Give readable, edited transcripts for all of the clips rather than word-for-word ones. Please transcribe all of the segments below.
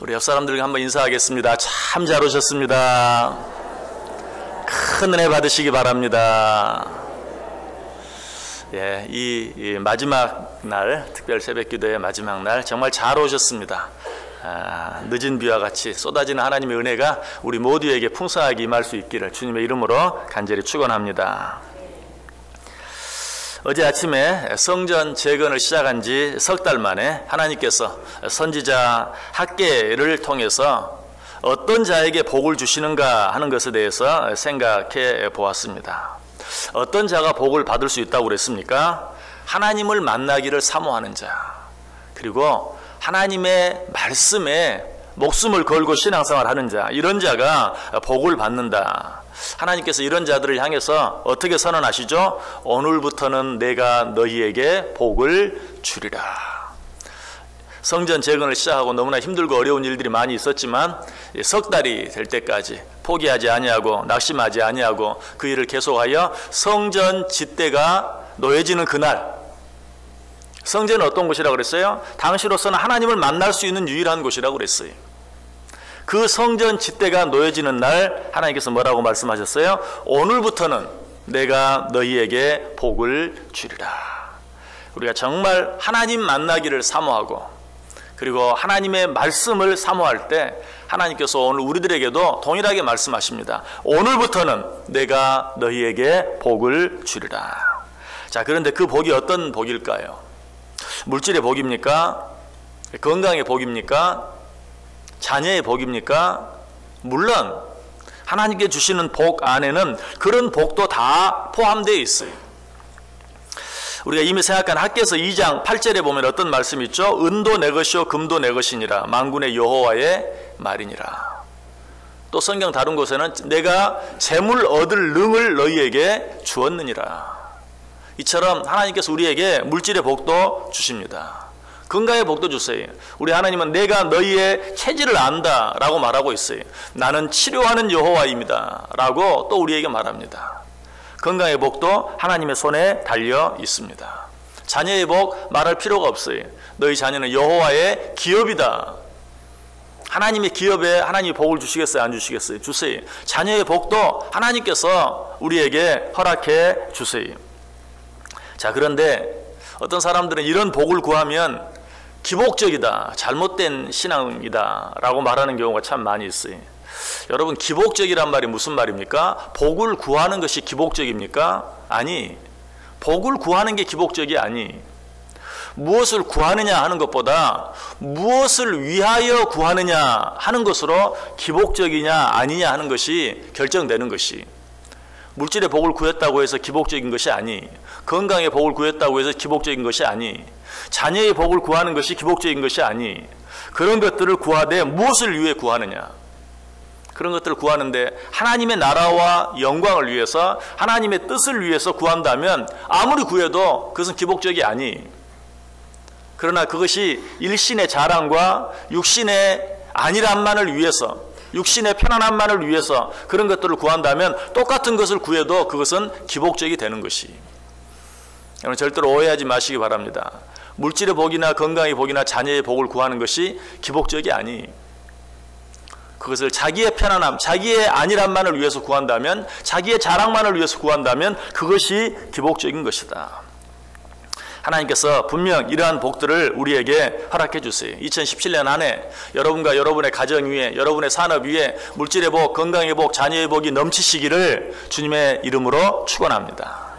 우리 옆 사람들과 한번 인사하겠습니다. 참 잘 오셨습니다. 큰 은혜 받으시기 바랍니다. 예, 이 마지막 날, 특별 새벽기도의 마지막 날 정말 잘 오셨습니다. 늦은 비와 같이 쏟아지는 하나님의 은혜가 우리 모두에게 풍성하게 임할 수 있기를 주님의 이름으로 간절히 축원합니다. 어제 아침에 성전 재건을 시작한 지 석 달 만에 하나님께서 선지자 학개를 통해서 어떤 자에게 복을 주시는가 하는 것에 대해서 생각해 보았습니다. 어떤 자가 복을 받을 수 있다고 그랬습니까? 하나님을 만나기를 사모하는 자, 그리고 하나님의 말씀에 목숨을 걸고 신앙생활 하는 자, 이런 자가 복을 받는다. 하나님께서 이런 자들을 향해서 어떻게 선언하시죠? 오늘부터는 내가 너희에게 복을 주리라. 성전 재건을 시작하고 너무나 힘들고 어려운 일들이 많이 있었지만 석 달이 될 때까지 포기하지 아니하고 낙심하지 아니하고 그 일을 계속하여 성전 짓대가 놓여지는 그날, 성전은 어떤 곳이라고 그랬어요? 당시로서는 하나님을 만날 수 있는 유일한 곳이라고 그랬어요. 그 성전 짓대가 놓여지는 날 하나님께서 뭐라고 말씀하셨어요? 오늘부터는 내가 너희에게 복을 주리라. 우리가 정말 하나님 만나기를 사모하고 그리고 하나님의 말씀을 사모할 때 하나님께서 오늘 우리들에게도 동일하게 말씀하십니다. 오늘부터는 내가 너희에게 복을 주리라. 자, 그런데 그 복이 어떤 복일까요? 물질의 복입니까? 건강의 복입니까? 자녀의 복입니까? 물론 하나님께 주시는 복 안에는 그런 복도 다 포함되어 있어요. 우리가 이미 생각한 학개서 2장 8절에 보면 어떤 말씀이 있죠? 은도 내 것이요 금도 내 것이니라 만군의 여호와의 말이니라. 또 성경 다른 곳에는 내가 재물 얻을 능을 너희에게 주었느니라. 이처럼 하나님께서 우리에게 물질의 복도 주십니다. 건강의 복도 주세요. 우리 하나님은 내가 너희의 체질을 안다 라고 말하고 있어요. 나는 치료하는 여호와입니다 라고 또 우리에게 말합니다. 건강의 복도 하나님의 손에 달려 있습니다. 자녀의 복 말할 필요가 없어요. 너희 자녀는 여호와의 기업이다. 하나님의 기업에 하나님이 복을 주시겠어요? 안 주시겠어요? 주세요. 자녀의 복도 하나님께서 우리에게 허락해 주세요. 자, 그런데 어떤 사람들은 이런 복을 구하면 기복적이다, 잘못된 신앙이다 라고 말하는 경우가 참 많이 있어요. 여러분, 기복적이란 말이 무슨 말입니까? 복을 구하는 것이 기복적입니까? 아니, 복을 구하는 게 기복적이 아니, 무엇을 구하느냐 하는 것보다 무엇을 위하여 구하느냐 하는 것으로 기복적이냐 아니냐 하는 것이 결정되는 것이, 물질의 복을 구했다고 해서 기복적인 것이 아니, 건강의 복을 구했다고 해서 기복적인 것이 아니, 자녀의 복을 구하는 것이 기복적인 것이 아니, 그런 것들을 구하되 무엇을 위해 구하느냐? 그런 것들을 구하는데 하나님의 나라와 영광을 위해서, 하나님의 뜻을 위해서 구한다면 아무리 구해도 그것은 기복적이 아니. 그러나 그것이 일신의 자랑과 육신의 안일함만을 위해서, 육신의 편안함만을 위해서 그런 것들을 구한다면 똑같은 것을 구해도 그것은 기복적이 되는 것이. 여러분, 절대로 오해하지 마시기 바랍니다. 물질의 복이나 건강의 복이나 자녀의 복을 구하는 것이 기복적이 아니, 그것을 자기의 편안함, 자기의 안일함만을 위해서 구한다면, 자기의 자랑만을 위해서 구한다면 그것이 기복적인 것이다. 하나님께서 분명 이러한 복들을 우리에게 허락해 주세요. 2017년 안에 여러분과 여러분의 가정 위에, 여러분의 산업 위에 물질의 복, 건강의 복, 자녀의 복이 넘치시기를 주님의 이름으로 축원합니다.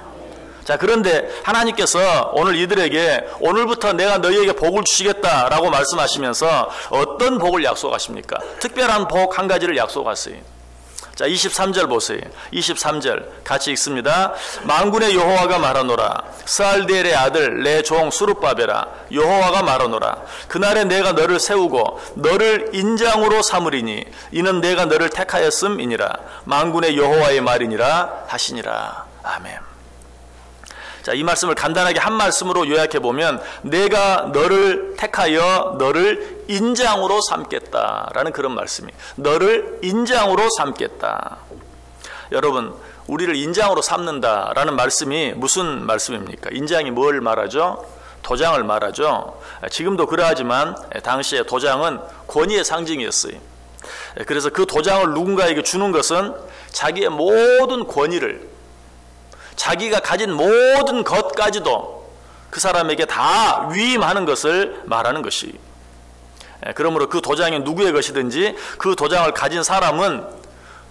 자, 그런데 하나님께서 오늘 이들에게 오늘부터 내가 너희에게 복을 주시겠다라고 말씀하시면서 어떤 복을 약속하십니까? 특별한 복 한 가지를 약속하세요. 자, 23절 보세요. 23절 같이 읽습니다. 만군의 여호와가 말하노라. 스알디엘의 아들 내 종 수룹바벨아, 여호와가 말하노라. 그날에 내가 너를 세우고 너를 인장으로 삼으리니 이는 내가 너를 택하였음이니라. 만군의 여호와의 말이니라 하시니라. 아멘. 자, 이 말씀을 간단하게 한 말씀으로 요약해 보면 내가 너를 택하여 너를 인장으로 삼겠다라는 그런 말씀이, 너를 인장으로 삼겠다. 여러분, 우리를 인장으로 삼는다라는 말씀이 무슨 말씀입니까? 인장이 뭘 말하죠? 도장을 말하죠. 지금도 그러하지만 당시에 도장은 권위의 상징이었어요. 그래서 그 도장을 누군가에게 주는 것은 자기의 모든 권위를, 자기가 가진 모든 것까지도 그 사람에게 다 위임하는 것을 말하는 것이. 그러므로 그 도장이 누구의 것이든지 그 도장을 가진 사람은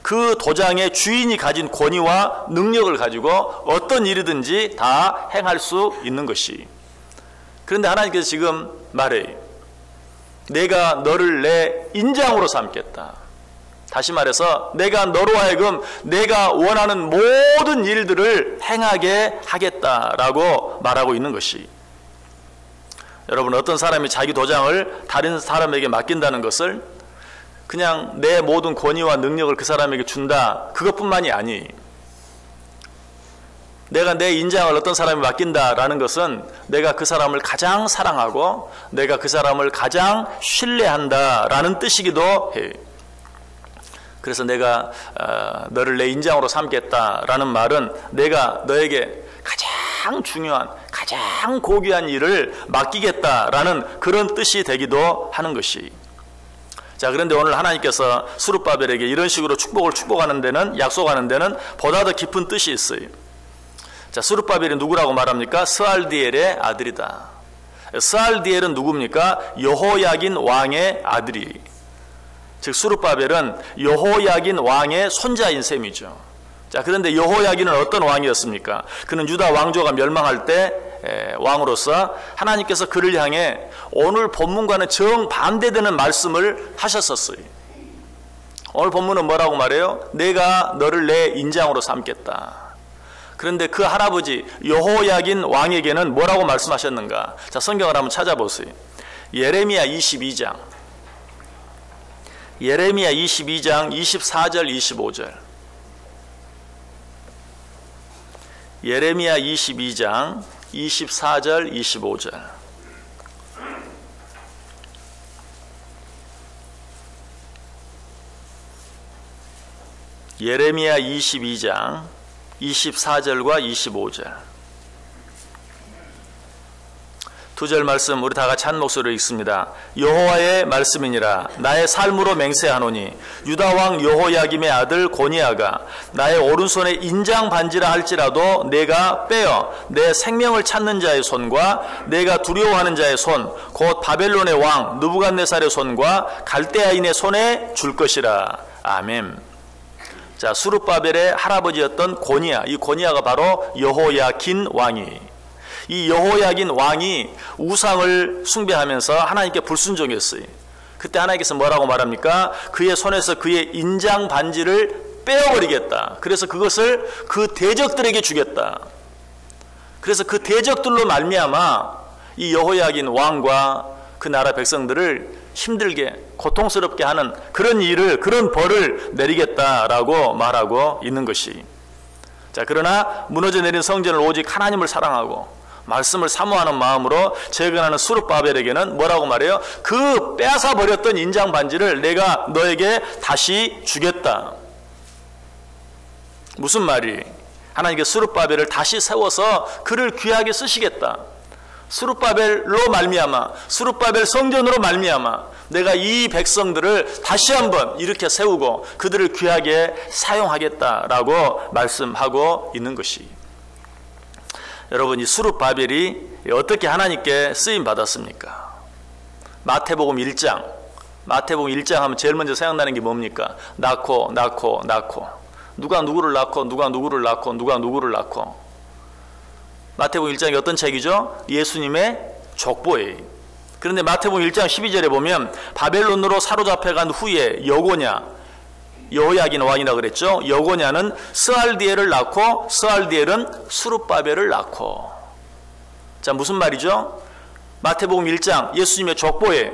그 도장의 주인이 가진 권위와 능력을 가지고 어떤 일이든지 다 행할 수 있는 것이. 그런데 하나님께서 지금 말해요. 내가 너를 내 인장으로 삼겠다. 다시 말해서 내가 너로 하여금 내가 원하는 모든 일들을 행하게 하겠다라고 말하고 있는 것이. 여러분, 어떤 사람이 자기 도장을 다른 사람에게 맡긴다는 것을 그냥 내 모든 권위와 능력을 그 사람에게 준다, 그것뿐만이 아니, 내가 내 인장을 어떤 사람이 맡긴다라는 것은 내가 그 사람을 가장 사랑하고 내가 그 사람을 가장 신뢰한다라는 뜻이기도 해요. 그래서 내가 너를 내 인장으로 삼겠다라는 말은 내가 너에게 가장 중요한, 가장 고귀한 일을 맡기겠다라는 그런 뜻이 되기도 하는 것이. 자, 그런데 오늘 하나님께서 스룹바벨에게 이런 식으로 축복을 축복하는 데는, 약속하는 데는 보다 더 깊은 뜻이 있어요. 자, 스룹바벨이 누구라고 말합니까? 스알디엘의 아들이다. 스알디엘은 누굽니까? 여호야긴 왕의 아들이. 즉 스룹바벨은 여호야긴 왕의 손자인 셈이죠. 자, 그런데 여호야긴은 어떤 왕이었습니까? 그는 유다 왕조가 멸망할 때 왕으로서 하나님께서 그를 향해 오늘 본문과는 정반대되는 말씀을 하셨었어요. 오늘 본문은 뭐라고 말해요? 내가 너를 내 인장으로 삼겠다. 그런데 그 할아버지 여호야긴 왕에게는 뭐라고 말씀하셨는가? 자, 성경을 한번 찾아보세요. 예레미야 22장 24절 25절. 예레미야 22장 24절 25절. 예레미야 22장 24절과 25절. 두 절 말씀 우리 다 같이 한 목소리로 읽습니다. 여호와의 말씀이니라. 나의 삶으로 맹세하노니 유다 왕 여호야김의 아들 고니아가 나의 오른손에 인장 반지라 할지라도 내가 빼어 내 생명을 찾는 자의 손과 내가 두려워하는 자의 손 곧 바벨론의 왕 느부갓네살의 손과 갈대아인의 손에 줄 것이라. 아멘. 자, 스룹바벨의 할아버지였던 고니아, 이 고니아가 바로 여호야긴 왕이. 이 여호야긴 왕이 우상을 숭배하면서 하나님께 불순종했어요. 그때 하나님께서 뭐라고 말합니까? 그의 손에서 그의 인장 반지를 빼어버리겠다. 그래서 그것을 그 대적들에게 주겠다. 그래서 그 대적들로 말미암아 이 여호야긴 왕과 그 나라 백성들을 힘들게 고통스럽게 하는 그런 일을, 그런 벌을 내리겠다라고 말하고 있는 것이. 자, 그러나 무너져 내린 성전을 오직 하나님을 사랑하고 말씀을 사모하는 마음으로 재건하는 스룹바벨에게는 뭐라고 말해요? 그 빼앗아 버렸던 인장 반지를 내가 너에게 다시 주겠다. 무슨 말이? 하나님께 스룹바벨을 다시 세워서 그를 귀하게 쓰시겠다. 스룹바벨로 말미암아, 스룹바벨 성전으로 말미암아 내가 이 백성들을 다시 한번 이렇게 세우고 그들을 귀하게 사용하겠다라고 말씀하고 있는 것이. 여러분, 이 스룹바벨이 어떻게 하나님께 쓰임 받았습니까? 마태복음 1장 하면 제일 먼저 생각나는 게 뭡니까? 낳고 누가 누구를 낳고 누가 누구를 낳고. 마태복음 1장이 어떤 책이죠? 예수님의 족보예요. 그런데 마태복음 1장 12절에 보면 바벨론으로 사로잡혀간 후에 여호야긴 왕이라고 그랬죠. 여고냐는 스알디엘을 낳고 스알디엘은 스룹바벨을 낳고. 자, 무슨 말이죠? 마태복음 1장 예수님의 족보에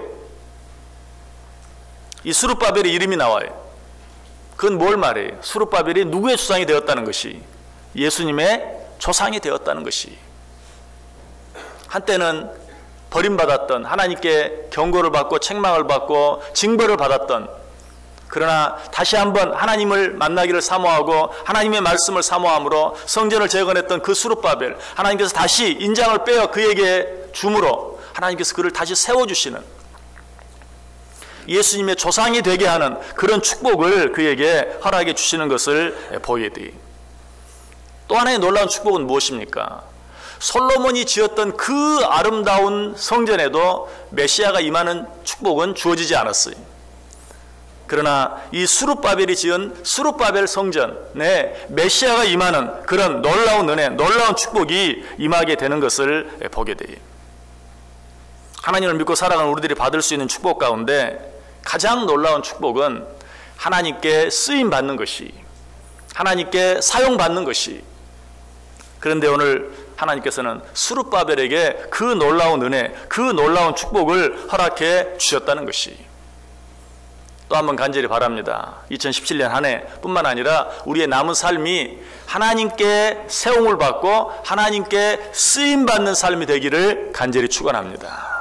이 스룹바벨의 이름이 나와요. 그건 뭘 말해요? 스룹바벨이 누구의 조상이 되었다는 것이? 예수님의 조상이 되었다는 것이. 한때는 버림받았던, 하나님께 경고를 받고 책망을 받고 징벌을 받았던 그러나 다시 한번 하나님을 만나기를 사모하고 하나님의 말씀을 사모함으로 성전을 재건했던 그 스룹바벨, 하나님께서 다시 인장을 빼어 그에게 줌으로 하나님께서 그를 다시 세워주시는, 예수님의 조상이 되게 하는 그런 축복을 그에게 허락해 주시는 것을 보게 돼. 또 하나의 놀라운 축복은 무엇입니까? 솔로몬이 지었던 그 아름다운 성전에도 메시아가 임하는 축복은 주어지지 않았어요. 그러나 이 스룹바벨이 지은 스룹바벨 성전에 메시아가 임하는 그런 놀라운 은혜, 놀라운 축복이 임하게 되는 것을 보게 돼요. 하나님을 믿고 살아가는 우리들이 받을 수 있는 축복 가운데 가장 놀라운 축복은 하나님께 쓰임받는 것이, 하나님께 사용받는 것이. 그런데 오늘 하나님께서는 스룹바벨에게 그 놀라운 은혜, 그 놀라운 축복을 허락해 주셨다는 것이. 또 한 번 간절히 바랍니다. 2017년 한 해 뿐만 아니라 우리의 남은 삶이 하나님께 세움을 받고 하나님께 쓰임받는 삶이 되기를 간절히 축원합니다.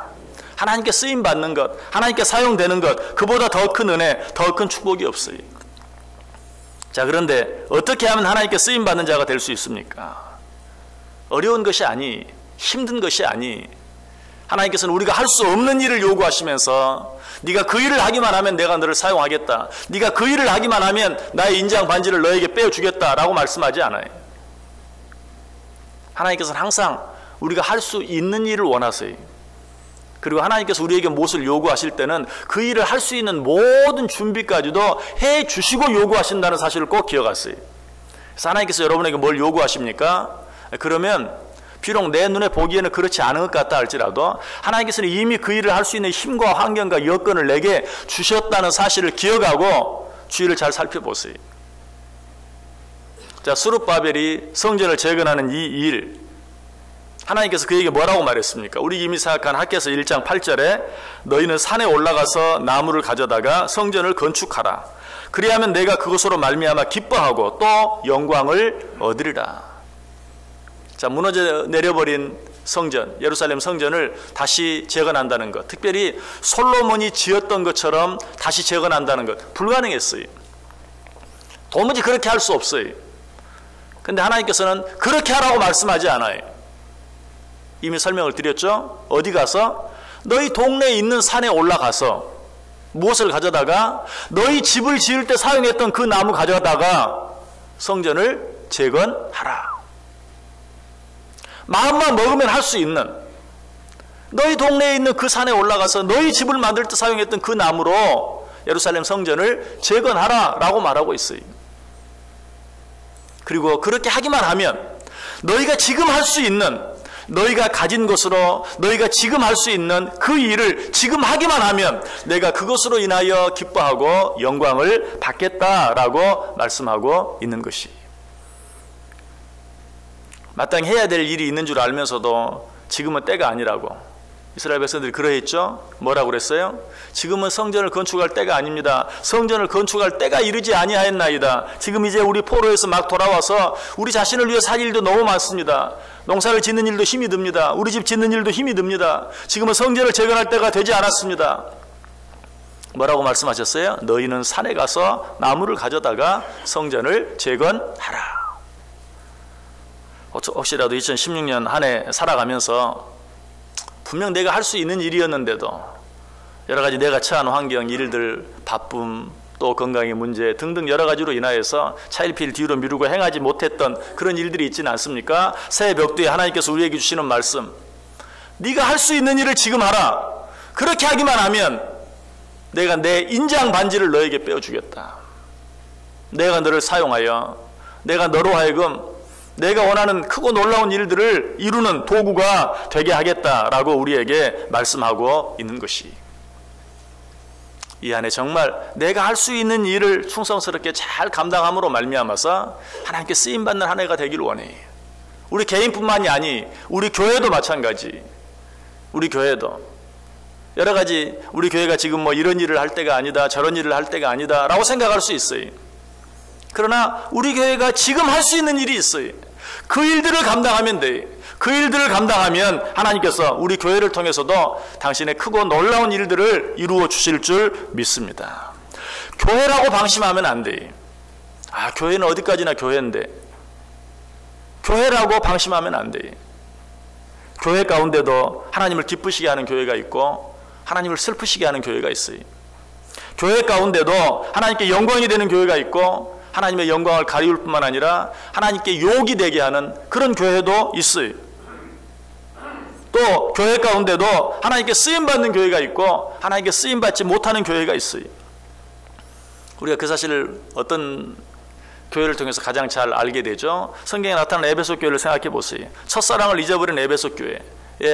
하나님께 쓰임받는 것, 하나님께 사용되는 것, 그보다 더 큰 은혜, 더 큰 축복이 없어요. 자, 그런데 어떻게 하면 하나님께 쓰임받는 자가 될 수 있습니까? 어려운 것이 아니, 힘든 것이 아니, 하나님께서는 우리가 할 수 없는 일을 요구하시면서 네가 그 일을 하기만 하면 내가 너를 사용하겠다, 네가 그 일을 하기만 하면 나의 인장 반지를 너에게 빼어주겠다라고 말씀하지 않아요. 하나님께서는 항상 우리가 할 수 있는 일을 원하세요. 그리고 하나님께서 우리에게 무엇을 요구하실 때는 그 일을 할 수 있는 모든 준비까지도 해 주시고 요구하신다는 사실을 꼭 기억하세요. 그래서 하나님께서 여러분에게 뭘 요구하십니까? 그러면 비록 내 눈에 보기에는 그렇지 않은 것 같다 할지라도 하나님께서는 이미 그 일을 할 수 있는 힘과 환경과 여건을 내게 주셨다는 사실을 기억하고 주의를 잘 살펴보세요. 자, 스룹바벨이 성전을 재건하는 이 일, 하나님께서 그에게 뭐라고 말했습니까? 우리 이미 생각한 학개서 1장 8절에 너희는 산에 올라가서 나무를 가져다가 성전을 건축하라. 그리하면 내가 그것으로 말미암아 기뻐하고 또 영광을 얻으리라. 자, 무너져 내려버린 성전, 예루살렘 성전을 다시 재건한다는 것, 특별히 솔로몬이 지었던 것처럼 다시 재건한다는 것, 불가능했어요. 도무지 그렇게 할 수 없어요. 근데 하나님께서는 그렇게 하라고 말씀하지 않아요. 이미 설명을 드렸죠? 어디 가서? 너희 동네에 있는 산에 올라가서 무엇을 가져다가 너희 집을 지을 때 사용했던 그 나무 가져다가 성전을 재건하라. 마음만 먹으면 할 수 있는, 너희 동네에 있는 그 산에 올라가서 너희 집을 만들 때 사용했던 그 나무로 예루살렘 성전을 재건하라 라고 말하고 있어요. 그리고 그렇게 하기만 하면 너희가 지금 할 수 있는, 너희가 가진 것으로 너희가 지금 할 수 있는 그 일을 지금 하기만 하면 내가 그것으로 인하여 기뻐하고 영광을 받겠다라고 말씀하고 있는 것이. 마땅히 해야 될 일이 있는 줄 알면서도 지금은 때가 아니라고 이스라엘 백성들이 그러했죠. 뭐라고 그랬어요? 지금은 성전을 건축할 때가 아닙니다. 성전을 건축할 때가 이르지 아니하였나이다. 지금 이제 우리 포로에서 막 돌아와서 우리 자신을 위해 살 일도 너무 많습니다. 농사를 짓는 일도 힘이 듭니다. 우리 집 짓는 일도 힘이 듭니다. 지금은 성전을 재건할 때가 되지 않았습니다. 뭐라고 말씀하셨어요? 너희는 산에 가서 나무를 가져다가 성전을 재건하라. 혹시라도 2016년 한 해 살아가면서 분명 내가 할 수 있는 일이었는데도 여러 가지 내가 처한 환경, 일들, 바쁨, 또 건강의 문제 등등 여러 가지로 인하여서 차일피일 뒤로 미루고 행하지 못했던 그런 일들이 있지는 않습니까? 새해 벽두에 하나님께서 우리에게 주시는 말씀, 네가 할 수 있는 일을 지금 하라. 그렇게 하기만 하면 내가 내 인장 반지를 너에게 빼어주겠다. 내가 너를 사용하여 내가 너로 하여금 내가 원하는 크고 놀라운 일들을 이루는 도구가 되게 하겠다라고 우리에게 말씀하고 있는 것이, 이 안에 정말 내가 할 수 있는 일을 충성스럽게 잘 감당함으로 말미암아서 하나님께 쓰임받는 한 해가 되기를 원해. 우리 개인뿐만이 아니 우리 교회도 마찬가지. 우리 교회도 여러 가지, 우리 교회가 지금 뭐 이런 일을 할 때가 아니다, 저런 일을 할 때가 아니다 라고 생각할 수 있어요. 그러나 우리 교회가 지금 할 수 있는 일이 있어요. 그 일들을 감당하면 돼. 그 일들을 감당하면 하나님께서 우리 교회를 통해서도 당신의 크고 놀라운 일들을 이루어 주실 줄 믿습니다. 교회라고 방심하면 안 돼. 아, 교회는 어디까지나 교회인데. 교회라고 방심하면 안 돼. 교회 가운데도 하나님을 기쁘시게 하는 교회가 있고 하나님을 슬프시게 하는 교회가 있어요. 교회 가운데도 하나님께 영광이 되는 교회가 있고 하나님의 영광을 가리울 뿐만 아니라 하나님께 욕이 되게 하는 그런 교회도 있어요. 또 교회 가운데도 하나님께 쓰임받는 교회가 있고 하나님께 쓰임받지 못하는 교회가 있어요. 우리가 그 사실을 어떤 교회를 통해서 가장 잘 알게 되죠. 성경에 나타난 에베소 교회를 생각해 보세요. 첫사랑을 잊어버린 에베소 교회.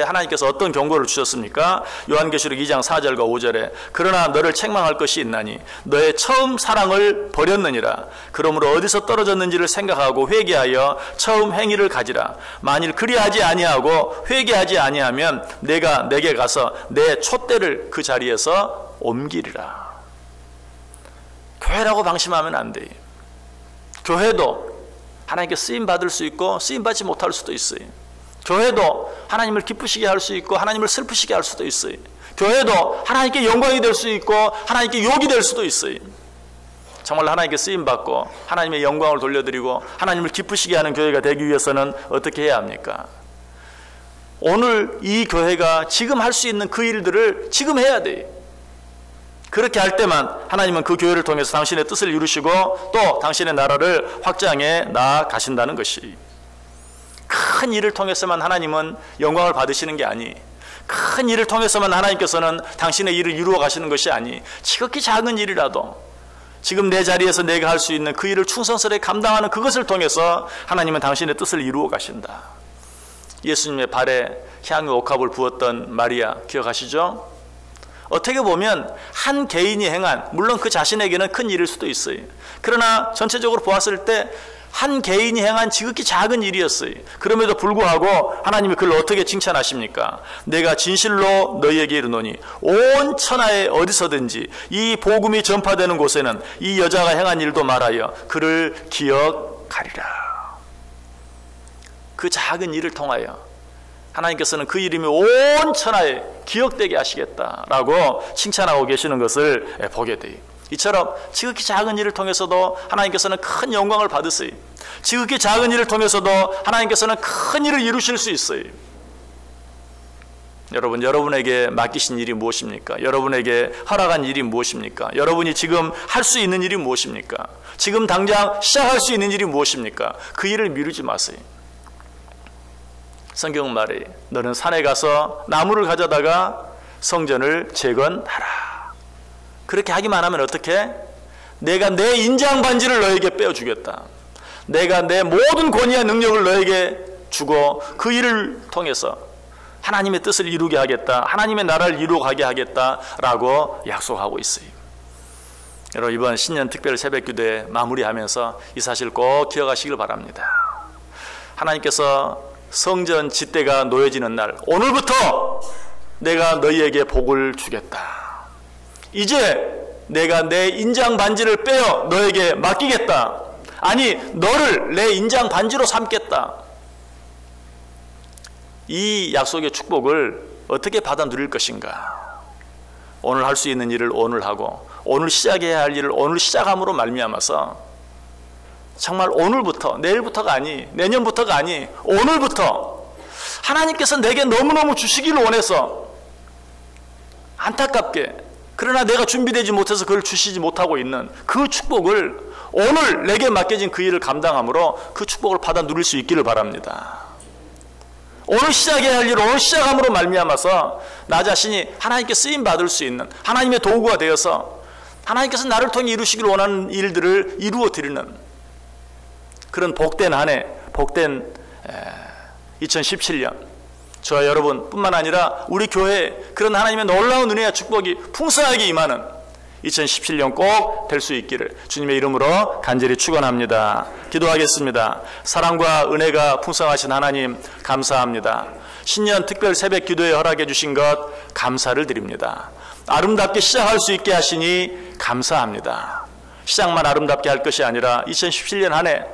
하나님께서 어떤 경고를 주셨습니까? 요한계시록 2장 4절과 5절에 그러나 너를 책망할 것이 있나니 너의 처음 사랑을 버렸느니라. 그러므로 어디서 떨어졌는지를 생각하고 회개하여 처음 행위를 가지라. 만일 그리하지 아니하고 회개하지 아니하면 내가 내게 가서 내 촛대를 그 자리에서 옮기리라. 교회라고 방심하면 안 돼요. 교회도 하나님께 쓰임받을 수 있고 쓰임받지 못할 수도 있어요. 교회도 하나님을 기쁘시게 할 수 있고 하나님을 슬프시게 할 수도 있어요. 교회도 하나님께 영광이 될 수 있고 하나님께 욕이 될 수도 있어요. 정말 하나님께 쓰임받고 하나님의 영광을 돌려드리고 하나님을 기쁘시게 하는 교회가 되기 위해서는 어떻게 해야 합니까? 오늘 이 교회가 지금 할 수 있는 그 일들을 지금 해야 돼요. 그렇게 할 때만 하나님은 그 교회를 통해서 당신의 뜻을 이루시고 또 당신의 나라를 확장해 나아가신다는 것이, 큰 일을 통해서만 하나님은 영광을 받으시는 게 아니, 큰 일을 통해서만 하나님께서는 당신의 일을 이루어 가시는 것이 아니, 지극히 작은 일이라도 지금 내 자리에서 내가 할 수 있는 그 일을 충성스레 감당하는 그것을 통해서 하나님은 당신의 뜻을 이루어 가신다. 예수님의 발에 향유 옥합을 부었던 마리아 기억하시죠? 어떻게 보면 한 개인이 행한, 물론 그 자신에게는 큰 일일 수도 있어요. 그러나 전체적으로 보았을 때 한 개인이 행한 지극히 작은 일이었어요. 그럼에도 불구하고 하나님이 그를 어떻게 칭찬하십니까? 내가 진실로 너희에게 이르노니 온 천하에 어디서든지 이 복음이 전파되는 곳에는 이 여자가 행한 일도 말하여 그를 기억하리라. 그 작은 일을 통하여 하나님께서는 그 이름이 온 천하에 기억되게 하시겠다라고 칭찬하고 계시는 것을 보게 돼요. 이처럼 지극히 작은 일을 통해서도 하나님께서는 큰 영광을 받으세요. 지극히 작은 일을 통해서도 하나님께서는 큰 일을 이루실 수 있어요. 여러분, 여러분에게 맡기신 일이 무엇입니까? 여러분에게 허락한 일이 무엇입니까? 여러분이 지금 할 수 있는 일이 무엇입니까? 지금 당장 시작할 수 있는 일이 무엇입니까? 그 일을 미루지 마세요. 성경 말에 너는 산에 가서 나무를 가져다가 성전을 재건하라. 그렇게 하기만 하면 어떻게? 내가 내 인장 반지를 너에게 빼어주겠다. 내가 내 모든 권위와 능력을 너에게 주고 그 일을 통해서 하나님의 뜻을 이루게 하겠다. 하나님의 나라를 이루어가게 하겠다라고 약속하고 있어요. 여러분, 이번 신년 특별 새벽기도회 마무리하면서 이 사실 꼭 기억하시길 바랍니다. 하나님께서 성전 짓대가 놓여지는 날, 오늘부터 내가 너희에게 복을 주겠다. 이제 내가 내 인장 반지를 빼어 너에게 맡기겠다. 아니, 너를 내 인장 반지로 삼겠다. 이 약속의 축복을 어떻게 받아 누릴 것인가? 오늘 할 수 있는 일을 오늘 하고 오늘 시작해야 할 일을 오늘 시작함으로 말미암아서 정말 오늘부터, 내일부터가 아니, 내년부터가 아니, 오늘부터 하나님께서 내게 너무너무 주시기를 원해서 안타깝게, 그러나 내가 준비되지 못해서 그걸 주시지 못하고 있는 그 축복을 오늘 내게 맡겨진 그 일을 감당함으로 그 축복을 받아 누릴 수 있기를 바랍니다. 오늘 시작해야 할 일을 오늘 시작함으로 말미암아서 나 자신이 하나님께 쓰임받을 수 있는 하나님의 도구가 되어서 하나님께서 나를 통해 이루시기를 원하는 일들을 이루어 드리는 그런 복된 한 해, 복된 2017년, 저와 여러분 뿐만 아니라 우리 교회에 그런 하나님의 놀라운 은혜와 축복이 풍성하게 임하는 2017년 꼭 될 수 있기를 주님의 이름으로 간절히 축원합니다. 기도하겠습니다. 사랑과 은혜가 풍성하신 하나님, 감사합니다. 신년 특별 새벽 기도에 허락해 주신 것 감사를 드립니다. 아름답게 시작할 수 있게 하시니 감사합니다. 시작만 아름답게 할 것이 아니라 2017년 한 해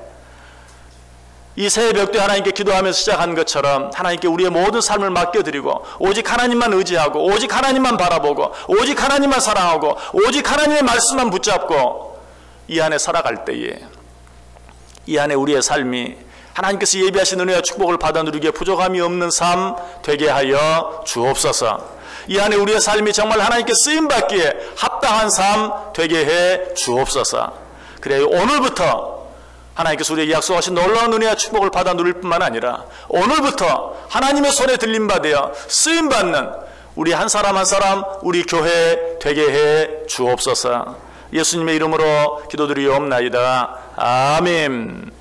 이 새벽 때 하나님께 기도하면서 시작한 것처럼 하나님께 우리의 모든 삶을 맡겨드리고 오직 하나님만 의지하고 오직 하나님만 바라보고 오직 하나님만 사랑하고 오직 하나님의 말씀만 붙잡고 이 안에 살아갈 때에 이 안에 우리의 삶이 하나님께서 예비하신 은혜와 축복을 받아 누리기에 부족함이 없는 삶 되게 하여 주옵소서. 이 안에 우리의 삶이 정말 하나님께 쓰임받기에 합당한 삶 되게 해 주옵소서. 그래요, 오늘부터 하나님께서 우리에게 약속하신 놀라운 은혜와 축복을 받아 누릴 뿐만 아니라 오늘부터 하나님의 손에 들림받아 쓰임받는 우리 한 사람 한 사람 우리 교회 되게 해 주옵소서. 예수님의 이름으로 기도드리옵나이다. 아멘.